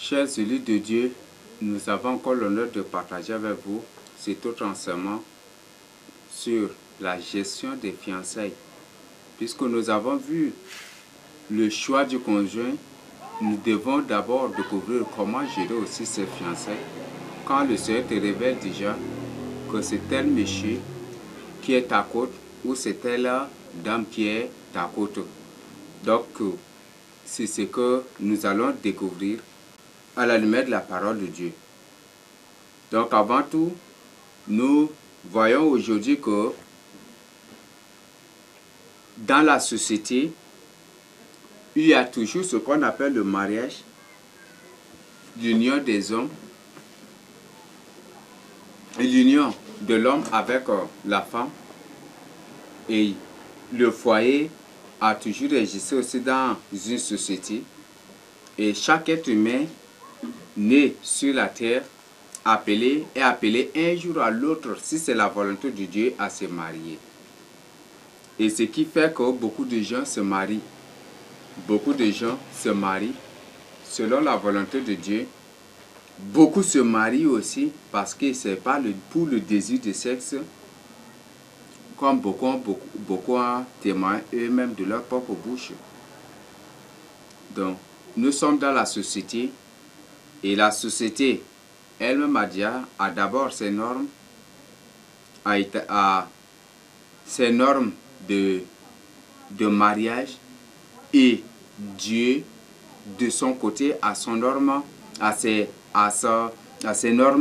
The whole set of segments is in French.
Chers élus de Dieu, nous avons encore l'honneur de partager avec vous cet autre enseignement sur la gestion des fiançailles. Puisque nous avons vu le choix du conjoint, nous devons d'abord découvrir comment gérer aussi ses fiançailles. Quand le Seigneur te révèle déjà que c'est tel monsieur qui est ta côte ou c'est telle dame qui est ta côte. Donc, c'est ce que nous allons découvrir à la lumière de la parole de Dieu. Donc avant tout, nous voyons aujourd'hui que dans la société, il y a toujours ce qu'on appelle le mariage, l'union des hommes et l'union de l'homme avec la femme. Et le foyer a toujours existé aussi dans une société. Et chaque être humain né sur la terre est appelé un jour à l'autre, si c'est la volonté de Dieu, à se marier. Et ce qui fait que beaucoup de gens se marient. Beaucoup de gens se marient selon la volonté de Dieu. Beaucoup se marient aussi parce que ce n'est pas pour le désir de sexe, comme beaucoup témoignent eux-mêmes de leur propre bouche. Donc, nous sommes dans la société et la société elle-même a d'abord ses normes, ses normes de mariage, et Dieu de son côté a ses normes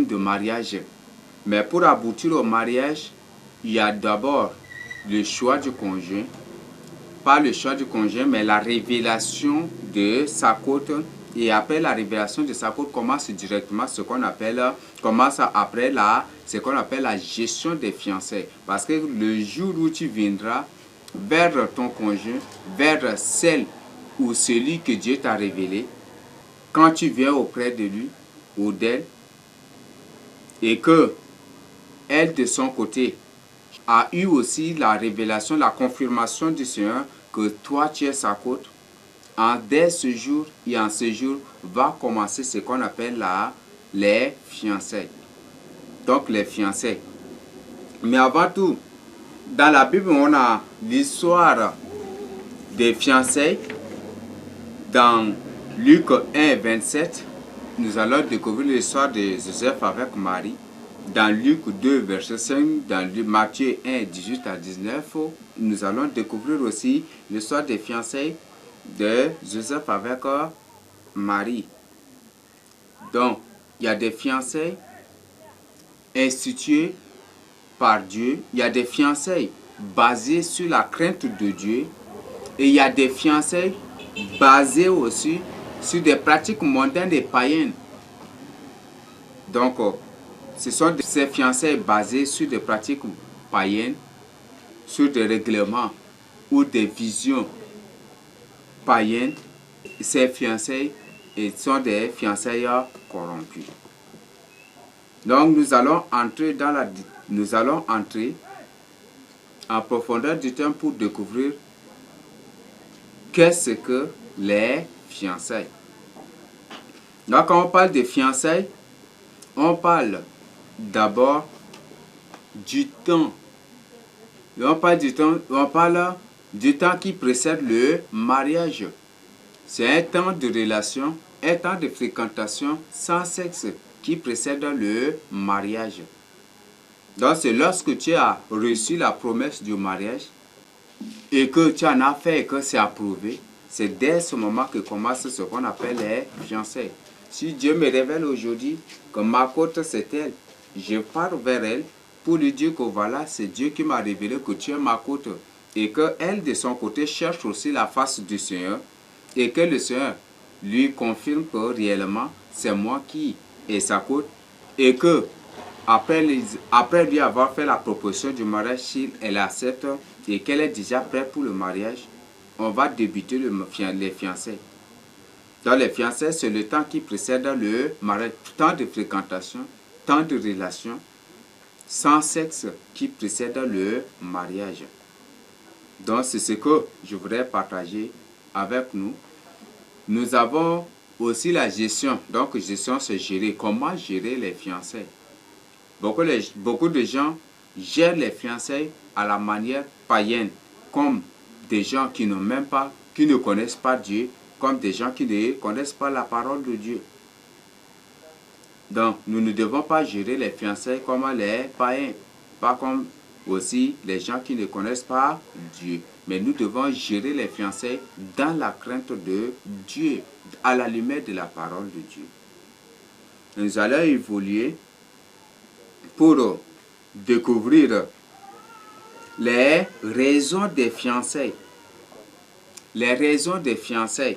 de mariage. Mais pour aboutir au mariage, il y a d'abord le choix du conjoint, pas le choix du conjoint, mais la révélation de sa côte. Et après la révélation de sa côte commence directement ce qu'on appelle la gestion des fiançailles. Parce que le jour où tu viendras vers ton conjoint, vers celle ou celui que Dieu t'a révélé, quand tu viens auprès de lui ou d'elle, et que elle de son côté a eu aussi la révélation, la confirmation du Seigneur que toi tu es sa côte, dès ce jour et en ce jour va commencer ce qu'on appelle les fiançailles. Donc les fiançailles. Mais avant tout, dans la Bible, on a l'histoire des fiançailles. Dans Luc 1, 27, nous allons découvrir l'histoire de Joseph avec Marie. Dans Luc 2, verset 5, dans Matthieu 1, 18 à 19, nous allons découvrir aussi l'histoire des fiançailles de Joseph avec Marie. Donc, il y a des fiançailles instituées par Dieu, il y a des fiançailles basées sur la crainte de Dieu, et il y a des fiançailles basées aussi sur des pratiques mondaines et païennes. Donc, ce sont ces fiançailles basées sur des pratiques païennes, sur des règlements ou des visions païennes. Ces fiançailles sont des fiançailles corrompues. Donc nous allons entrer en profondeur du temps pour découvrir qu'est-ce que les fiançailles. Donc quand on parle de fiançailles, on parle d'abord du temps. On parle du temps qui précède le mariage. C'est un temps de relation, un temps de fréquentation sans sexe qui précède le mariage. Donc c'est lorsque tu as reçu la promesse du mariage et que tu en as fait et que c'est approuvé, c'est dès ce moment que commence ce qu'on appelle les fiançailles. Si Dieu me révèle aujourd'hui que ma côte c'est elle, je pars vers elle pour lui dire que voilà, c'est Dieu qui m'a révélé que tu es ma côte, et qu'elle de son côté cherche aussi la face du Seigneur, et que le Seigneur lui confirme que réellement c'est moi qui est sa côte, et que après lui avoir fait la proposition du mariage, si elle accepte et qu'elle est déjà prête pour le mariage, on va débuter les fiançailles. Dans les fiançailles, c'est le temps qui précède le mariage, temps de fréquentation, temps de relation sans sexe qui précède le mariage. Donc c'est ce que je voudrais partager avec nous. Nous avons aussi la gestion. Donc, gestion, c'est gérer. Comment gérer les fiançailles? Beaucoup de gens gèrent les fiançailles à la manière païenne, comme des gens qui n'ont même pas, qui ne connaissent pas Dieu, comme des gens qui ne connaissent pas la parole de Dieu. Donc, nous ne devons pas gérer les fiançailles comme les païens, pas comme aussi les gens qui ne connaissent pas Dieu. Mais nous devons gérer les fiançailles dans la crainte de Dieu, à la lumière de la parole de Dieu. Nous allons évoluer pour découvrir les raisons des fiançailles. Les raisons des fiançailles.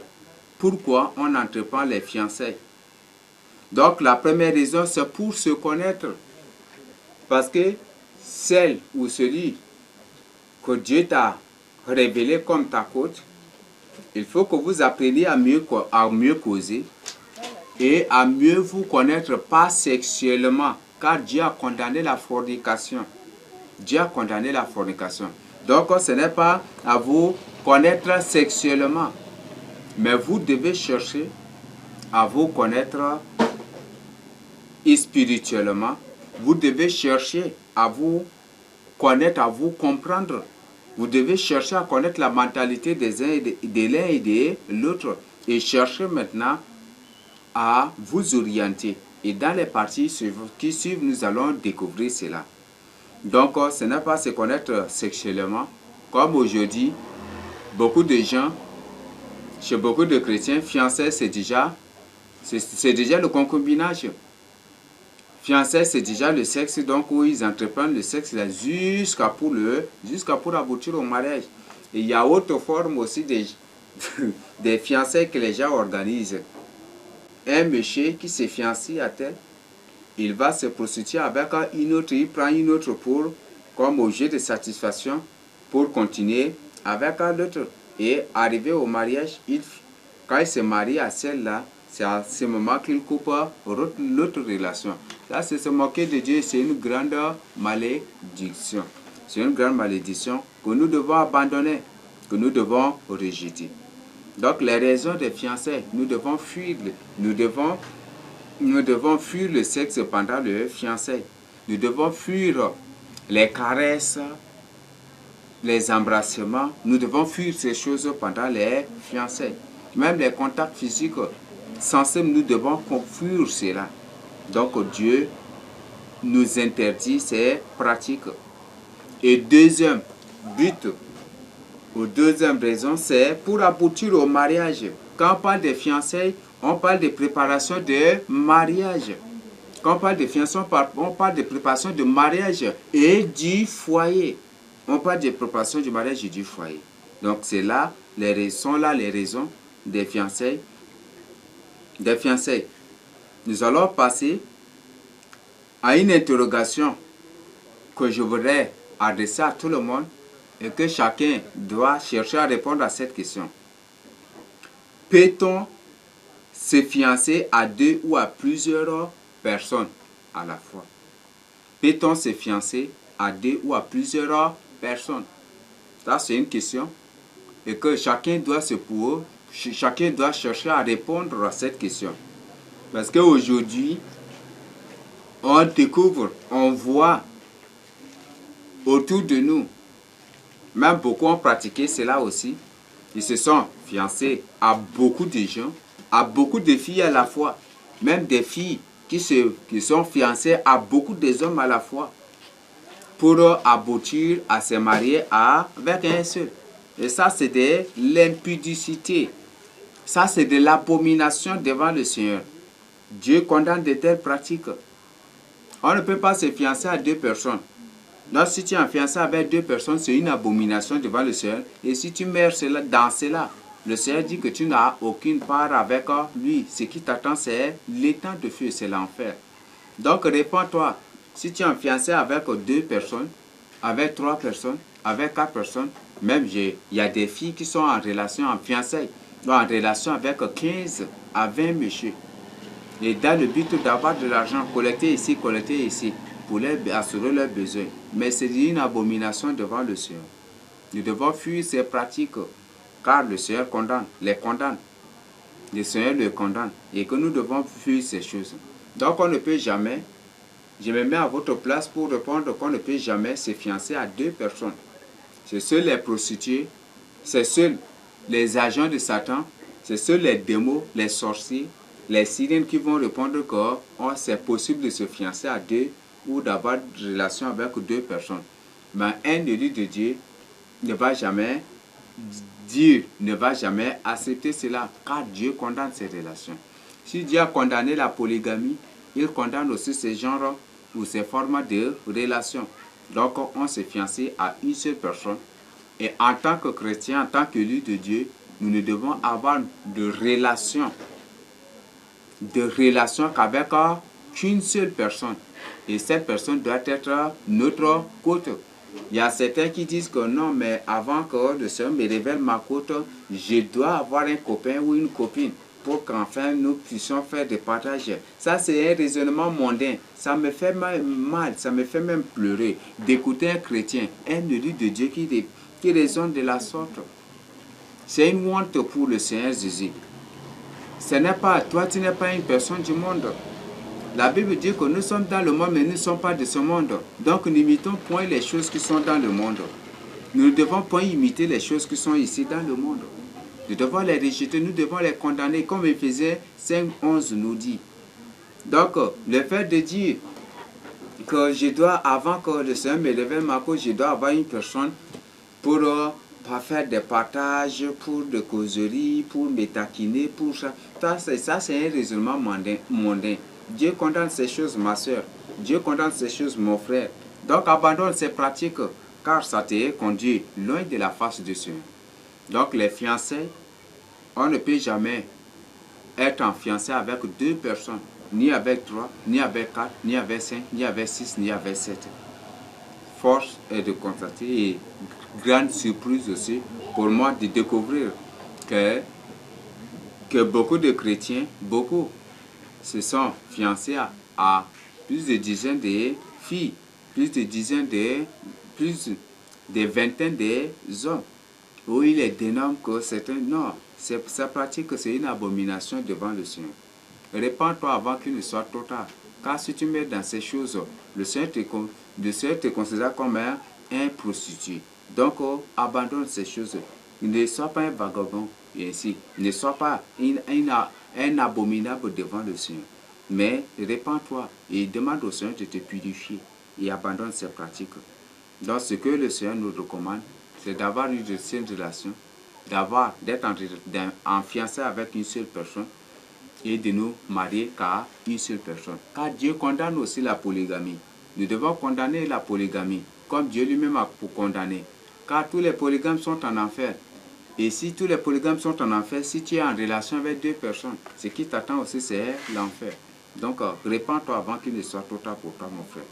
Pourquoi on entreprend les fiançailles? Donc, la première raison, c'est pour se connaître. Parce que celle ou celui que Dieu t'a révélé comme ta côte, il faut que vous appreniez à mieux causer et à mieux vous connaître, pas sexuellement, car Dieu a condamné la fornication. Dieu a condamné la fornication. Donc, ce n'est pas à vous connaître sexuellement, mais vous devez chercher à vous connaître spirituellement. Vous devez chercher à vous connaître, à vous comprendre. Vous devez chercher à connaître la mentalité des uns et de l'un et de l'autre. Et chercher maintenant à vous orienter. Et dans les parties qui suivent, nous allons découvrir cela. Donc, ce n'est pas se connaître sexuellement. Comme aujourd'hui, beaucoup de gens, chez beaucoup de chrétiens, fiancés, c'est déjà le concubinage. Fiancés, c'est déjà le sexe, donc où ils entreprennent le sexe là, jusqu'à pour aboutir au mariage. Et il y a autre forme aussi des fiançailles que les gens organisent. Un monsieur qui se fiancie à tel, il va se prostituer avec une autre, il prend une autre pour, comme objet de satisfaction, pour continuer avec l'autre. Et arrivé au mariage, quand il se marie à celle-là, c'est à ce moment qu'il coupe l'autre relation. Ça, c'est se moquer de Dieu, c'est une grande malédiction. C'est une grande malédiction que nous devons abandonner, que nous devons rejeter. Donc, les raisons des fiançailles, nous devons fuir le sexe pendant le fiançailles. Nous devons fuir les caresses, les embrassements. Nous devons fuir ces choses pendant les fiançailles. Même les contacts physiques, sensibles, nous devons fuir cela. Donc Dieu nous interdit ces pratiques. Et deuxième but, ou deuxième raison, c'est pour aboutir au mariage. Quand on parle de fiançailles, on parle de préparation de mariage. Quand on parle de fiançailles, on parle de préparation de mariage et du foyer. On parle de préparation du mariage et du foyer. Donc c'est là les raisons des fiançailles. Nous allons passer à une interrogation que je voudrais adresser à tout le monde et que chacun doit chercher à répondre à cette question. Peut-on se fiancer à deux ou à plusieurs personnes à la fois? Peut-on se fiancer à deux ou à plusieurs personnes? Ça, c'est une question et que chacun doit chercher à répondre à cette question. Parce qu'aujourd'hui, on découvre, on voit autour de nous, même beaucoup ont pratiqué cela aussi. Ils se sont fiancés à beaucoup de gens, à beaucoup de filles à la fois. Même des filles qui sont fiancées à beaucoup d'hommes à la fois. Pour aboutir à se marier avec un seul. Et ça, c'est de l'impudicité. Ça, c'est de l'abomination devant le Seigneur. Dieu condamne de telles pratiques. On ne peut pas se fiancer à deux personnes. Donc, si tu es en fiancé avec deux personnes, c'est une abomination devant le Seigneur. Et si tu meurs dans cela, le Seigneur dit que tu n'as aucune part avec lui. Ce qui t'attend, c'est l'étang de feu, c'est l'enfer. Donc, réponds-toi. Si tu es en fiancé avec deux personnes, avec trois personnes, avec quatre personnes, même il y a des filles qui sont en relation, en fiançailles, en relation avec 15 à 20 messieurs. Et dans le but d'avoir de l'argent, collecter ici, pour assurer leurs besoins. Mais c'est une abomination devant le Seigneur. Nous devons fuir ces pratiques, car le Seigneur les condamne. le Seigneur le condamne et que nous devons fuir ces choses. Donc on ne peut jamais, je me mets à votre place pour répondre qu'on ne peut jamais se fiancer à deux personnes. C'est seuls les prostituées, c'est seuls les agents de Satan, c'est seuls les démons, les sorciers, les sirènes qui vont répondre que c'est possible de se fiancer à deux ou d'avoir une relation avec deux personnes. Mais un élu de Dieu ne va jamais, Dieu ne va jamais accepter cela, car Dieu condamne ces relations. Si Dieu a condamné la polygamie, il condamne aussi ces genres ou ces formes de relations. Donc on s'est fiancé à une seule personne. Et en tant que chrétien, en tant qu'élu de Dieu, nous ne devons avoir de relation qu'avec qu'une seule personne. Et cette personne doit être notre côte. Il y a certains qui disent que non, mais avant que le Seigneur me révèle ma côte, je dois avoir un copain ou une copine pour qu'enfin nous puissions faire des partages. Ça, c'est un raisonnement mondain. Ça me fait mal, ça me fait même pleurer d'écouter un chrétien, un élu de Dieu qui raisonne de la sorte. C'est une honte pour le Seigneur Jésus. Ce n'est pas, toi, tu n'es pas une personne du monde. La Bible dit que nous sommes dans le monde, mais nous ne sommes pas de ce monde. Donc, n'imitons point les choses qui sont dans le monde. Nous ne devons pas imiter les choses qui sont ici dans le monde. Nous devons les rejeter, nous devons les condamner, comme Éphésiens 5:11 nous dit. Donc, le fait de dire que je dois, avant que le Seigneur me révèle ma cause, je dois avoir une personne pour faire des partages, pour des causeries, pour me taquiner, pour ça. Ça, c'est un raisonnement mondain. Dieu condamne ces choses, ma soeur. Dieu condamne ces choses, mon frère. Donc, abandonne ces pratiques, car ça te conduit loin de la face du Seigneur. Donc, les fiancés, on ne peut jamais être en fiancé avec deux personnes, ni avec trois, ni avec quatre, ni avec cinq, ni avec six, ni avec sept. Force est de constater, et grande surprise aussi pour moi de découvrir que beaucoup de chrétiens, beaucoup, se sont fiancés à plus de dizaines de filles, plus de vingtaines d'hommes, où il est dénomme que certains, non, sa pratique, c'est une abomination devant le Seigneur. Répands-toi avant qu'il ne soit trop tard, car si tu mets dans ces choses, le Seigneur te considère comme un prostitué. Donc, abandonne ces choses. Ne sois pas un vagabond, et ainsi. Ne sois pas un abominable devant le Seigneur. Mais répands-toi et demande au Seigneur de te purifier et abandonne ces pratiques. Donc, ce que le Seigneur nous recommande, c'est d'avoir une saine relation, d'être en fiançailles avec une seule personne et de nous marier qu'à une seule personne. Car Dieu condamne aussi la polygamie. Nous devons condamner la polygamie, comme Dieu lui-même a condamné. Car tous les polygames sont en enfer. Et si tous les polygames sont en enfer, si tu es en relation avec deux personnes, ce qui t'attend aussi, c'est l'enfer. Donc, répands-toi avant qu'il ne soit trop tard pour toi, mon frère.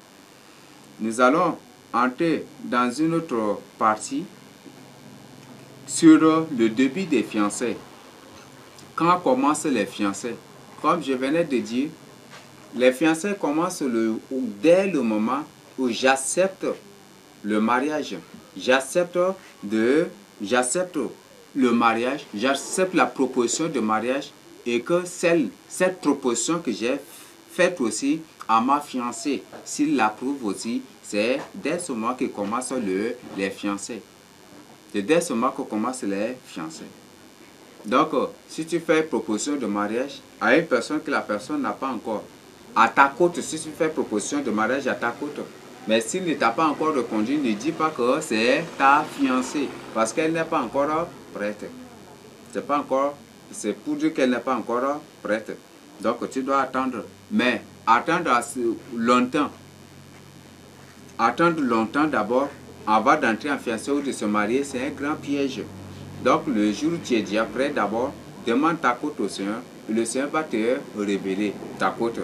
Nous allons entrer dans une autre partie sur le début des fiançailles. Quand commencent les fiançailles? Comme je venais de dire, les fiançailles commencent dès le moment où j'accepte le mariage. J'accepte le mariage, j'accepte la proposition de mariage et que cette proposition que j'ai faite aussi à ma fiancée, s'il l'approuve aussi, c'est dès ce moment que commencent les fiançailles. C'est dès ce moment que commencent les fiançailles. Donc, si tu fais proposition de mariage à une personne que la personne n'a pas encore, à ta côte, si tu fais proposition de mariage à ta côte, mais s'il ne t'a pas encore répondu, ne dis pas que c'est ta fiancée, parce qu'elle n'est pas encore prête. C'est pour dire qu'elle n'est pas encore prête. Donc, tu dois attendre. Mais attendre longtemps. Attendre longtemps d'abord, avant d'entrer en fiançailles ou de se marier, c'est un grand piège. Donc, le jour où tu es déjà prêt, d'abord, demande ta côte au Seigneur. Et le Seigneur va te révéler ta côte.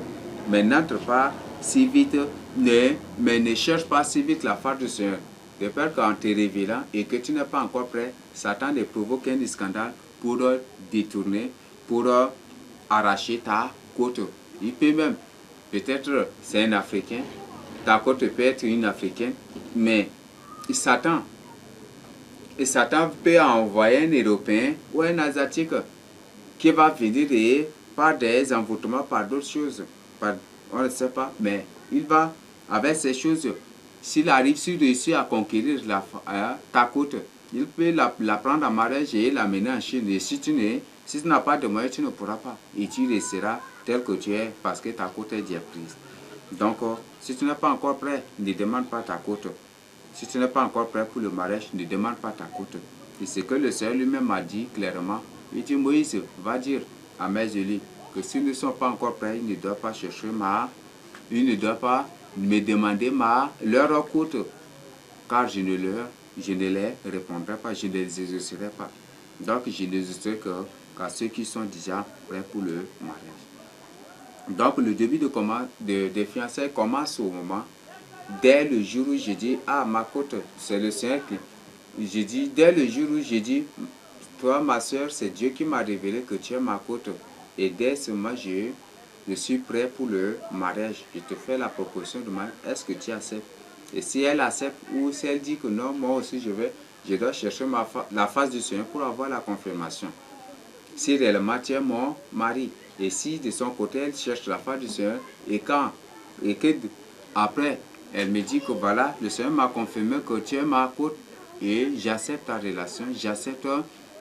Mais n'entre pas si vite, mais ne cherche pas si vite la face du Seigneur. De peur qu'en te révélant et que tu n'es pas encore prêt, Satan ne provoque un scandale pour détourner, pour arracher ta côte. Il peut même, peut-être c'est un Africain, ta côte peut être une Africaine, mais Satan peut envoyer un Européen ou un Asiatique qui va venir et par des envoûtements, par d'autres choses. On ne sait pas, mais il va, avec ces choses, s'il arrive, s'il réussit à conquérir ta côte, il peut la prendre en mariage et l'amener en Chine. Et si tu n'as pas de moyens, tu ne pourras pas. Et tu resteras tel que tu es parce que ta côte est déjà prise. Donc, si tu n'es pas encore prêt, ne demande pas ta côte. Si tu n'es pas encore prêt pour le mariage, ne demande pas ta côte. Et ce que le Seigneur lui-même m'a dit clairement, il dit Moïse, va dire à mes élus que s'ils ne sont pas encore prêts, ils ne doivent pas chercher ils ne doivent pas me demander leur côte, car je ne les répondrai pas, je ne les exaucerai pas. Donc, je ne les exaucerai qu'à ceux qui sont déjà prêts pour le mariage. Donc, le début des fiançailles commence au moment, dès le jour où je dis, ah, ma côte, c'est le Seigneur qui... Je dis, dès le jour où je dis, toi, ma soeur, c'est Dieu qui m'a révélé que tu es ma côte. Et dès ce moment, je suis prêt pour le mariage. Je te fais la proposition de mariage. Est-ce que tu acceptes? Et si elle accepte ou si elle dit que non, moi aussi je dois chercher la face du Seigneur pour avoir la confirmation. Si réellement tu es mon mari. Et si de son côté elle cherche la face du Seigneur et que après elle me dit que voilà, le Seigneur m'a confirmé que tu es ma côte et j'accepte ta relation, j'accepte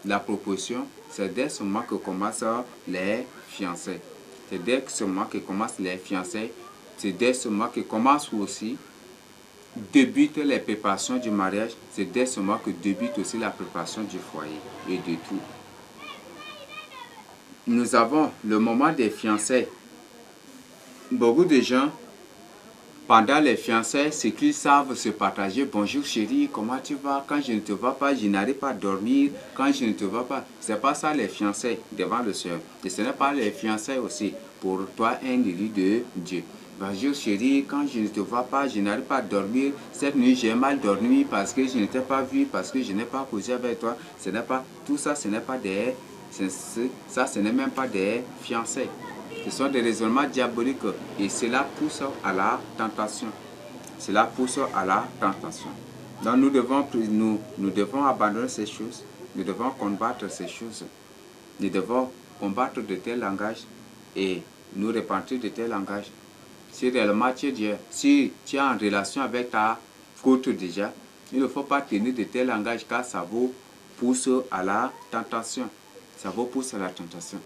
la proposition, c'est dès ce moment que commencent les fiançailles. C'est dès ce moment que commencent les fiançailles. C'est dès ce moment que commencent aussi, débutent les préparations du mariage. C'est dès ce moment que débute aussi la préparation du foyer et de tout. Nous avons le moment des fiançailles. Beaucoup de gens, pendant les fiançailles, c'est qu'ils savent se partager. Bonjour chérie, comment tu vas? Quand je ne te vois pas, je n'arrive pas à dormir. Quand je ne te vois pas, c'est pas ça les fiançailles devant le Seigneur. Et ce n'est pas les fiançailles aussi pour toi, un élu de Dieu. Bonjour chérie, quand je ne te vois pas, je n'arrive pas à dormir. Cette nuit, j'ai mal dormi parce que je ne t'ai pas vu, parce que je n'ai pas causé avec toi. Ce n'est pas, tout ça, ce n'est pas des... Ça, ce n'est même pas des fiançailles. Ce sont des raisonnements diaboliques et cela pousse à la tentation. Cela pousse à la tentation. Donc nous devons abandonner ces choses. Nous devons combattre ces choses. Nous devons combattre de tels langages et nous repentir de tels langages. Si réellement tu es en relation avec ta côte déjà, il ne faut pas tenir de tels langages car ça vous pousse à la tentation. Ça vous pousse à la tentation.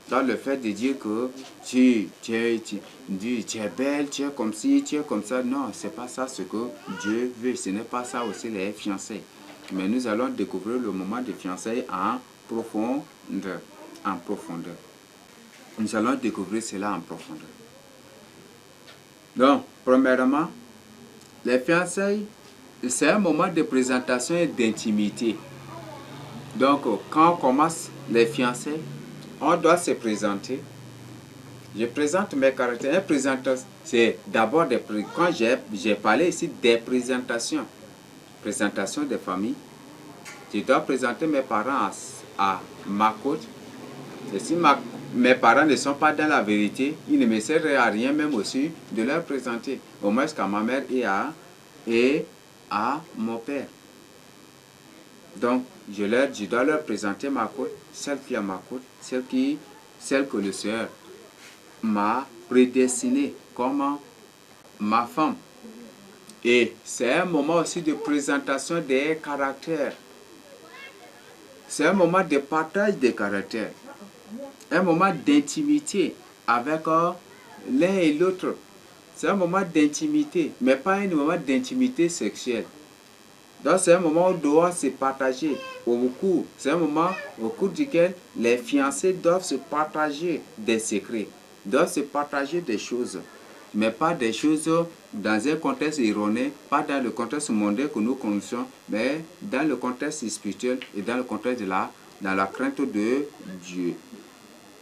Dans le fait de dire que tu es belle, tu es comme ci, tu es comme ça, non, ce n'est pas ça ce que Dieu veut. Ce n'est pas ça aussi les fiançailles. Mais nous allons découvrir le moment des fiançailles en profondeur. En profondeur. Nous allons découvrir cela en profondeur. Donc, premièrement, les fiançailles, c'est un moment de présentation et d'intimité. Donc, quand on commence les fiançailles, on doit se présenter. Je présente mes caractères. C'est d'abord quand j'ai parlé ici des présentations. Présentation des familles. Je dois présenter mes parents à ma côte. Et si mes parents ne sont pas dans la vérité, il ne me sert à rien même aussi de leur présenter. Au moins qu'à ma mère et à mon père. Donc, je dois leur présenter ma côte, celle qui est à ma côte, celle que le Seigneur m'a prédestinée comme ma femme. Et c'est un moment aussi de présentation des caractères. C'est un moment de partage des caractères. Un moment d'intimité avec l'un et l'autre. C'est un moment d'intimité, mais pas un moment d'intimité sexuelle. Donc c'est un moment où on doit se partager c'est un moment au cours duquel les fiancés doivent se partager des secrets, doivent se partager des choses, mais pas des choses dans un contexte erroné, pas dans le contexte mondain que nous connaissons, mais dans le contexte spirituel et dans le contexte dans la crainte de Dieu.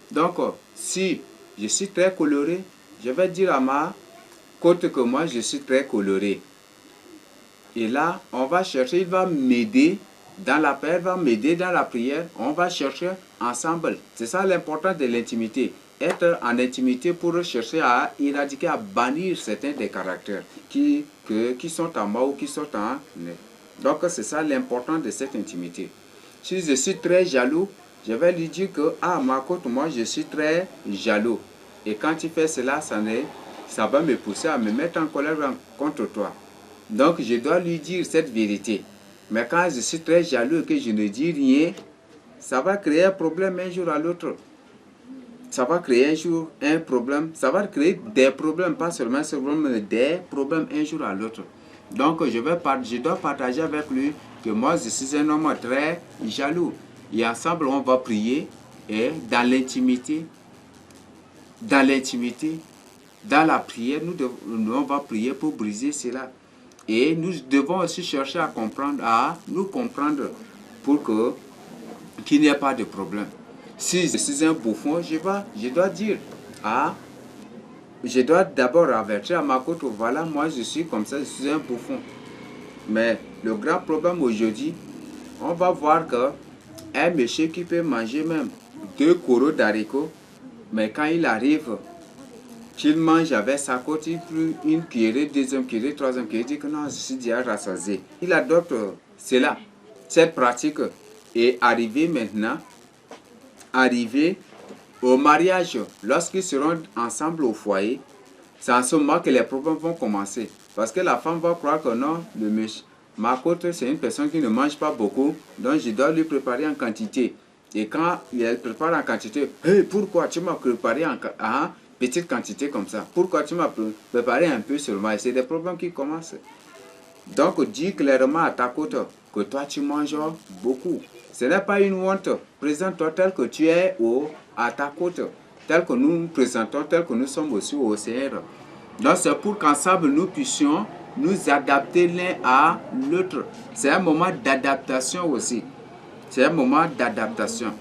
Donc, si je suis très coloré, je vais dire à ma côte que moi je suis très coloré. Et là, on va chercher, il va m'aider dans la paix, il va m'aider dans la prière. On va chercher ensemble. C'est ça l'importance de l'intimité. Être en intimité pour chercher à éradiquer, à bannir certains des caractères qui sont en moi ou qui sont en nous. Donc, c'est ça l'importance de cette intimité. Si je suis très jaloux, Je vais lui dire que, ah, Marcotte, moi, je suis très jaloux. Et quand tu fais cela, ça va me pousser à me mettre en colère contre toi. Donc, je dois lui dire cette vérité. Mais quand je suis très jaloux et que je ne dis rien, ça va créer un problème un jour à l'autre. Ça va créer un jour un problème. Ça va créer des problèmes, pas seulement ce problème, mais des problèmes un jour à l'autre. Donc, je dois partager avec lui que moi, je suis un homme très jaloux. Et ensemble, on va prier. Et dans l'intimité, dans la prière, on va prier pour briser cela. Et nous devons aussi chercher à nous comprendre pour qu'il n'y ait pas de problème. Si je suis un bouffon, je dois dire, ah, je dois d'abord avertir à Marcotte, voilà, moi je suis comme ça, je suis un bouffon. Mais le grand problème aujourd'hui, on va voir que un monsieur qui peut manger même 2 coraux d'haricots, mais quand il arrive, qu'il mange avec sa côte, il prend une cuillerée, deuxième cuillerée, troisième cuillerée, il dit que non, je suis déjà rassasié. Il adopte cela, cette pratique est arrivée maintenant, arrivée au mariage, lorsqu'ils seront ensemble au foyer, c'est en ce moment que les problèmes vont commencer. Parce que la femme va croire que non, ma côte, c'est une personne qui ne mange pas beaucoup, donc je dois lui préparer en quantité. Et quand elle prépare en quantité, hey, pourquoi tu m'as préparé en petite quantité comme ça? Pourquoi tu m'as préparé un peu seulement? Et c'est des problèmes qui commencent. Donc, dis clairement à ta côte que toi, tu manges beaucoup. Ce n'est pas une honte. Présente-toi tel que tu es à ta côte, tel que nous nous présentons, tel que nous sommes aussi au Seigneur. Donc, c'est pour qu'ensemble, nous puissions nous adapter l'un à l'autre. C'est un moment d'adaptation aussi. C'est un moment d'adaptation.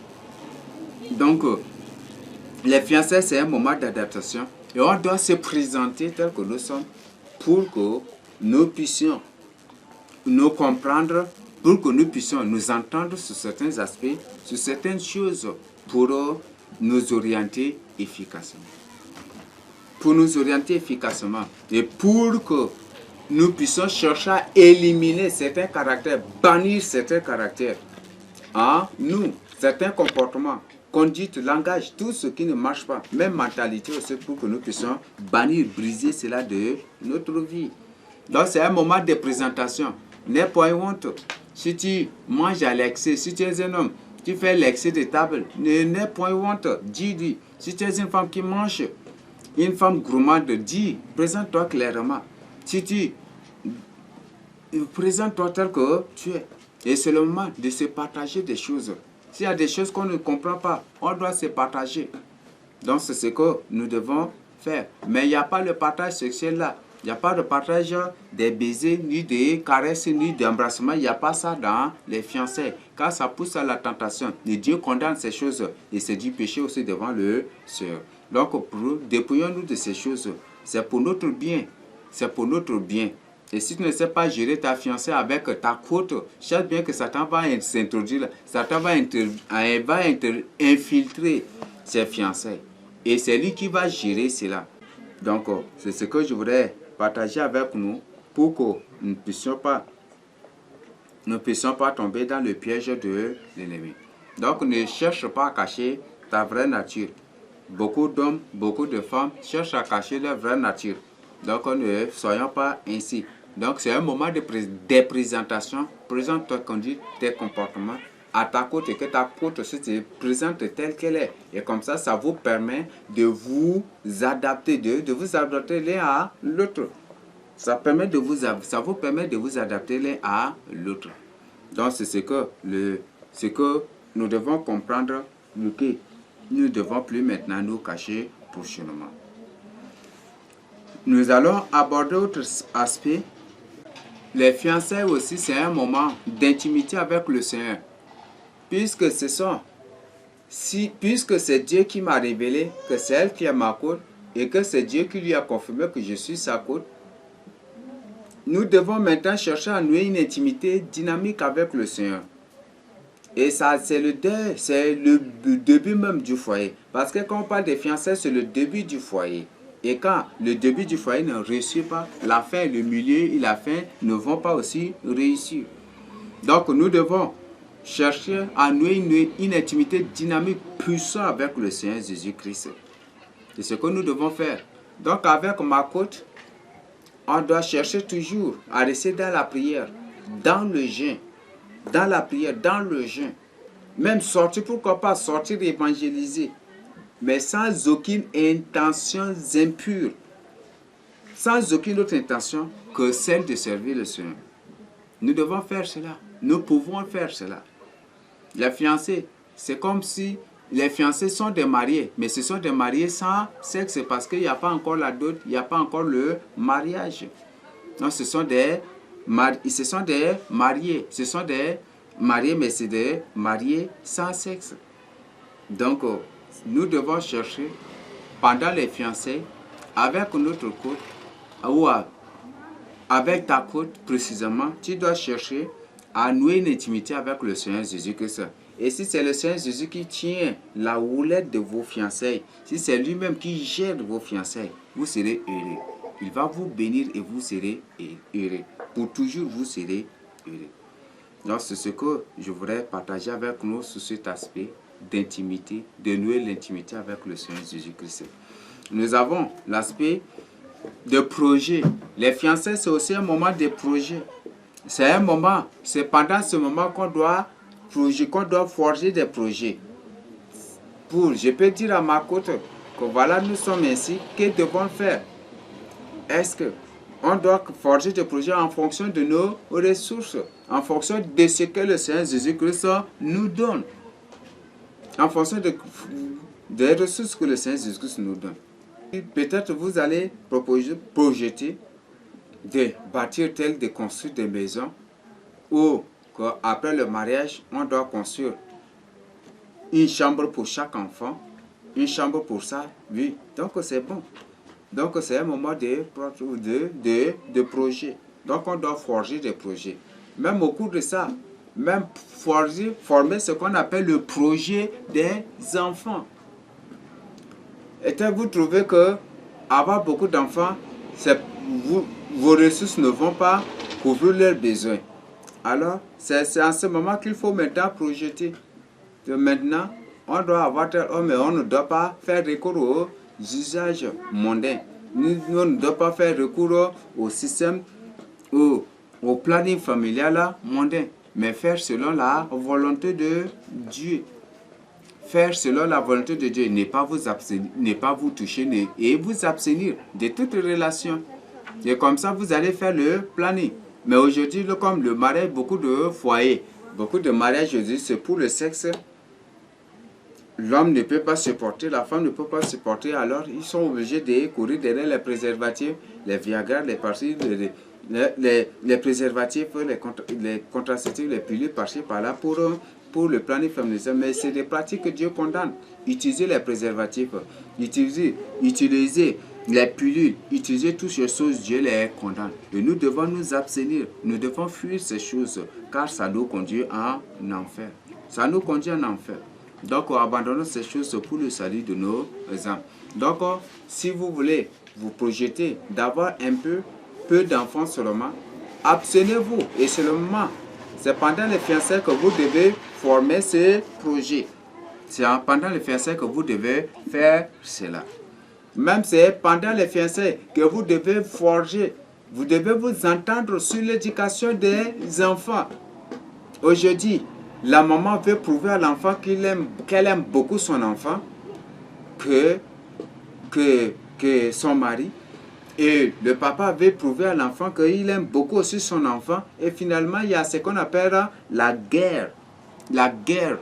Donc, les fiançailles, c'est un moment d'adaptation. Et on doit se présenter tel que nous sommes pour que nous puissions nous comprendre, pour que nous puissions nous entendre sur certains aspects, sur certaines choses, pour nous orienter efficacement. Pour nous orienter efficacement et pour que nous puissions chercher à éliminer certains caractères, bannir certains caractères en nous, certains comportements, conduite, langage, tout ce qui ne marche pas, même mentalité aussi, pour que nous puissions bannir, briser cela de notre vie. Donc c'est un moment de présentation. N'aie pas honte. Si tu manges à l'excès, si tu es un homme, tu fais l'excès de table, n'aie pas honte. Dis. Si tu es une femme qui mange, une femme gourmande, dis, présente-toi clairement. Si tu présente-toi tel que tu es. Et c'est le moment de se partager des choses. S'il y a des choses qu'on ne comprend pas, on doit se partager. Donc c'est ce que nous devons faire. Mais il n'y a pas le partage sexuel là. Il n'y a pas de partage des baisers, ni des caresses, ni d'embrassement. Il n'y a pas ça dans les fiançailles. Car ça pousse à la tentation. Et Dieu condamne ces choses. Et c'est du péché aussi devant le Seigneur. Donc, dépouillons-nous de ces choses. C'est pour notre bien. C'est pour notre bien. Et si tu ne sais pas gérer ta fiancée avec ta côte, cherche bien que Satan va s'introduire. Satan va infiltrer ses fiançailles. Et c'est lui qui va gérer cela. Donc, c'est ce que je voudrais partager avec nous pour que nous ne puissions pas tomber dans le piège de l'ennemi. Donc, ne cherche pas à cacher ta vraie nature. Beaucoup d'hommes, beaucoup de femmes cherchent à cacher leur vraie nature. Donc, ne soyons pas ainsi. Donc, c'est un moment de présentation. Présente ta conduite, tes comportements à ta côte et que ta côte se présente telle qu'elle est. Et comme ça, ça vous permet de vous adapter, de vous adapter l'un à l'autre. Ça vous permet de vous adapter l'un à l'autre. Donc, c'est ce que nous devons comprendre, que nous ne devons plus maintenant nous cacher prochainement. Nous allons aborder d'autres aspects. Les fiançailles aussi, c'est un moment d'intimité avec le Seigneur. Puisque c'est Dieu qui m'a révélé que c'est elle qui est ma côte et que c'est Dieu qui lui a confirmé que je suis sa côte, nous devons maintenant chercher à nouer une intimité dynamique avec le Seigneur. Et ça, c'est le début même du foyer. Parce que quand on parle des fiançailles, c'est le début du foyer. Et quand le début du foyer ne réussit pas, la fin, le milieu et la fin ne vont pas aussi réussir. Donc nous devons chercher à nouer une intimité dynamique puissante avec le Seigneur Jésus-Christ. C'est ce que nous devons faire. Donc avec ma côte, on doit chercher toujours à rester dans la prière, dans le jeûne, dans la prière, dans le jeûne. Même sortir, pourquoi pas sortir évangéliser, mais sans aucune intention impure, sans aucune autre intention que celle de servir le Seigneur. Nous devons faire cela. Nous pouvons faire cela. Les fiancés, c'est comme si les fiancés sont des mariés, mais ce sont des mariés sans sexe parce qu'il n'y a pas encore la dot, il n'y a pas encore le mariage. Donc ce sont des mariés, mais c'est des mariés sans sexe. Donc nous devons chercher pendant les fiançailles, avec notre côte, ou avec ta côte précisément, tu dois chercher à nouer une intimité avec le Seigneur Jésus-Christ. Et si c'est le Seigneur Jésus qui tient la houlette de vos fiançailles, si c'est lui-même qui gère vos fiançailles, vous serez heureux. Il va vous bénir et vous serez heureux. Pour toujours, vous serez heureux. Donc, c'est ce que je voudrais partager avec nous sur cet aspect d'intimité, de nouer l'intimité avec le Seigneur Jésus-Christ. Nous avons l'aspect de projet. Les fiançailles, c'est aussi un moment de projet. C'est un moment, c'est pendant ce moment qu'on doit forger des projets. Je peux dire à ma côte que voilà, nous sommes ainsi, que devons faire? Est-ce qu'on doit forger des projets en fonction de nos ressources, en fonction de ce que le Seigneur Jésus-Christ nous donne, en fonction des ressources que le Seigneur Jésus-Christ nous donne. Peut-être vous allez projeter de bâtir de construire des maisons ou qu'après le mariage, on doit construire une chambre pour chaque enfant, une chambre pour ça, oui. Donc c'est bon. Donc c'est un moment de projet. Donc on doit forger des projets. Même au cours de ça, même former ce qu'on appelle le projet des enfants. Et vous trouvez que avoir beaucoup d'enfants, vos ressources ne vont pas couvrir leurs besoins. Alors, c'est en ce moment qu'il faut maintenant projeter. Maintenant, on doit avoir mais on ne doit pas faire recours aux usages mondains. On ne doit pas faire recours au système, au planning familial mondain, mais faire selon la volonté de Dieu. Faire selon la volonté de Dieu, ne pas vous toucher et vous abstenir de toute relation. Et comme ça, vous allez faire le planning. Mais aujourd'hui, comme le mariage, beaucoup de foyers, beaucoup de mariages aujourd'hui, c'est pour le sexe. L'homme ne peut pas supporter, la femme ne peut pas supporter, alors ils sont obligés de courir derrière les préservatifs, les Viagra, les parties, les préservatifs, les contraceptifs, les pilules par-ci par-là pour le planning familial. Mais c'est des pratiques que Dieu condamne. Utiliser les préservatifs, utiliser les pilules, utiliser toutes ces choses, Dieu les condamne. Et nous devons nous abstenir, nous devons fuir ces choses, car ça nous conduit en enfer. Ça nous conduit en enfer. Donc, abandonnons ces choses pour le salut de nos âmes. Donc, si vous voulez vous projeter d'avoir peu d'enfants seulement, abstenez-vous. Et c'est le moment, c'est pendant les fiançailles que vous devez former ces projets. C'est pendant les fiançailles que vous devez faire cela. Même c'est pendant les fiançailles que vous devez forger. Vous devez vous entendre sur l'éducation des enfants. Aujourd'hui, la maman veut prouver à l'enfant qu'elle aime beaucoup son enfant, que son mari. Et le papa veut prouver à l'enfant qu'il aime beaucoup aussi son enfant. Et finalement, il y a ce qu'on appelle la guerre. La guerre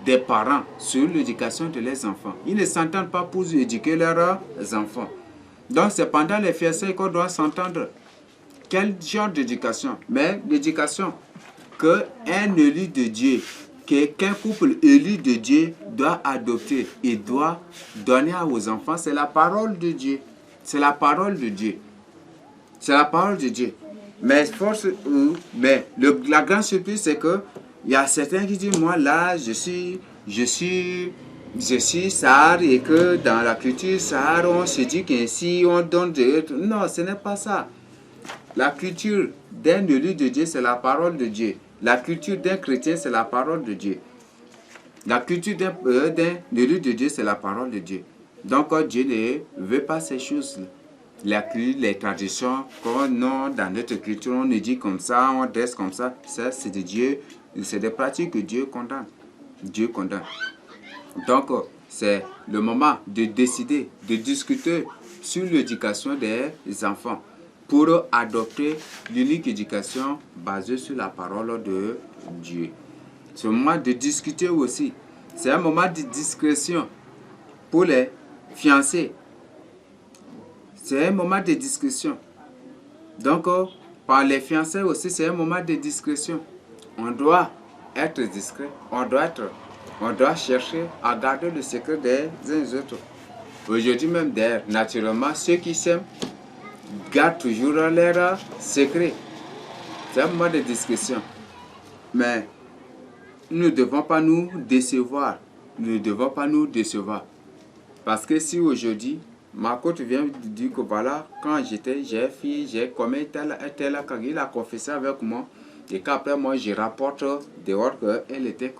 des parents sur l'éducation de leurs enfants. Ils ne s'entendent pas pour éduquer leurs enfants. Donc c'est pendant les fiançailles qu'on doit s'entendre. Quel genre d'éducation? Mais l'éducation qu'un élu de Dieu, qu'un couple élu de Dieu doit adopter et doit donner aux enfants, c'est la parole de Dieu. C'est la parole de Dieu. C'est la parole de Dieu. Mais la grande surprise, c'est que il y a certains qui disent, moi là, je suis Sahar et que dans la culture Sahar, on se dit qu'ainsi on donne de... Non, ce n'est pas ça. La culture d'un élu de Dieu, c'est la parole de Dieu. La culture d'un chrétien, c'est la parole de Dieu. La culture de l'île de Dieu, c'est la parole de Dieu. Donc, Dieu ne veut pas ces choses-là. Les traditions, non, dans notre culture, on ne dit comme ça, on dresse comme ça. Ça, c'est de Dieu. C'est des pratiques que Dieu condamne. Dieu condamne. Donc, c'est le moment de décider, de discuter sur l'éducation des enfants pour adopter l'unique éducation basée sur la parole de Dieu. C'est un moment de discuter aussi. C'est un moment de discrétion pour les fiancés. C'est un moment de discussion. Donc, par les fiancés aussi, c'est un moment de discrétion. On doit être discret. On doit chercher à garder le secret des uns des autres. Aujourd'hui même, d'ailleurs, naturellement, ceux qui s'aiment gardent toujours leur secret. C'est un moment de discussion. Mais nous ne devons pas nous décevoir. Nous ne devons pas nous décevoir. Parce que si aujourd'hui, ma côte vient de dire que voilà, quand j'ai commis tel, quand il a confessé avec moi, et qu'après moi je rapporte dehors qu'elle était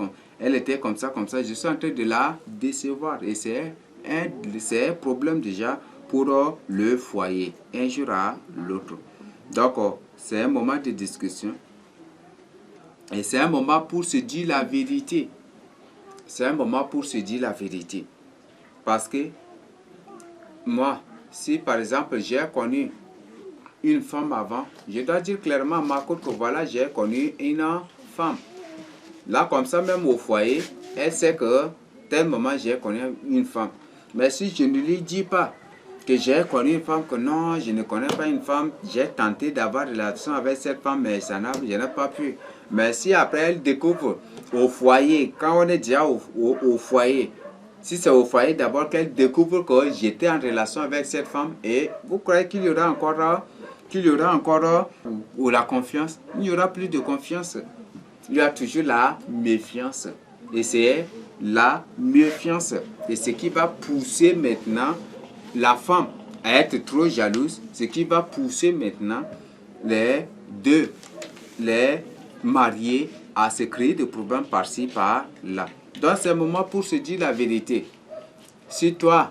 comme ça, je suis en train de la décevoir. Et c'est un problème déjà pour le foyer, un jour à l'autre. Donc, c'est un moment de discussion. Et c'est un moment pour se dire la vérité. C'est un moment pour se dire la vérité. Parce que moi, si par exemple j'ai connu une femme avant, je dois dire clairement à ma côte que voilà, j'ai connu une femme. Là, comme ça, même au foyer, elle sait que tel moment j'ai connu une femme. Mais si je ne lui dis pas que j'ai connu une femme, que non, je ne connais pas une femme, j'ai tenté d'avoir des relations avec cette femme, mais je n'ai pas pu. Mais si après elle découvre au foyer, quand on est déjà au foyer, si c'est au foyer d'abord qu'elle découvre que j'étais en relation avec cette femme, et vous croyez qu'il y aura encore la confiance? Il n'y aura plus de confiance. Il y a toujours la méfiance. Et c'est la méfiance. Et ce qui va pousser maintenant la femme à être trop jalouse, ce qui va pousser maintenant les mariés à se créer des problèmes par-ci, par-là. Donc c'est un moment pour se dire la vérité. Si toi,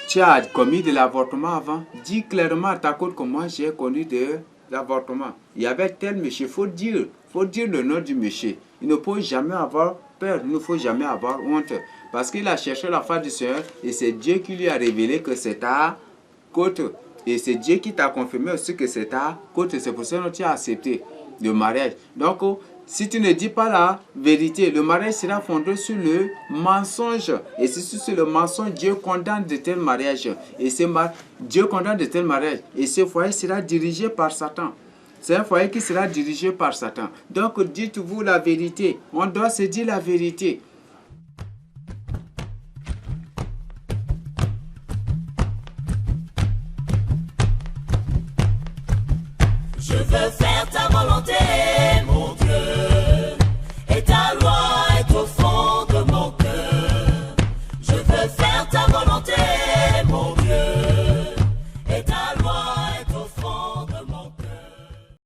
tu as commis de l'avortement avant, dis clairement à ta côte que moi j'ai connu de l'avortement. Il y avait tel monsieur, il faut dire le nom du monsieur. Il ne faut jamais avoir peur, il ne faut jamais avoir honte. Parce qu'il a cherché la face du Seigneur et c'est Dieu qui lui a révélé que c'est ta côte. Et c'est Dieu qui t'a confirmé aussi que c'est ta côte. C'est pour ça que tu as accepté le mariage. Donc, si tu ne dis pas la vérité, le mariage sera fondé sur le mensonge. Et si sur le mensonge, Dieu condamne de tels mariages. Et Dieu condamne de tels mariages. Et ce foyer sera dirigé par Satan. C'est un foyer qui sera dirigé par Satan. Donc, dites-vous la vérité. On doit se dire la vérité. Je veux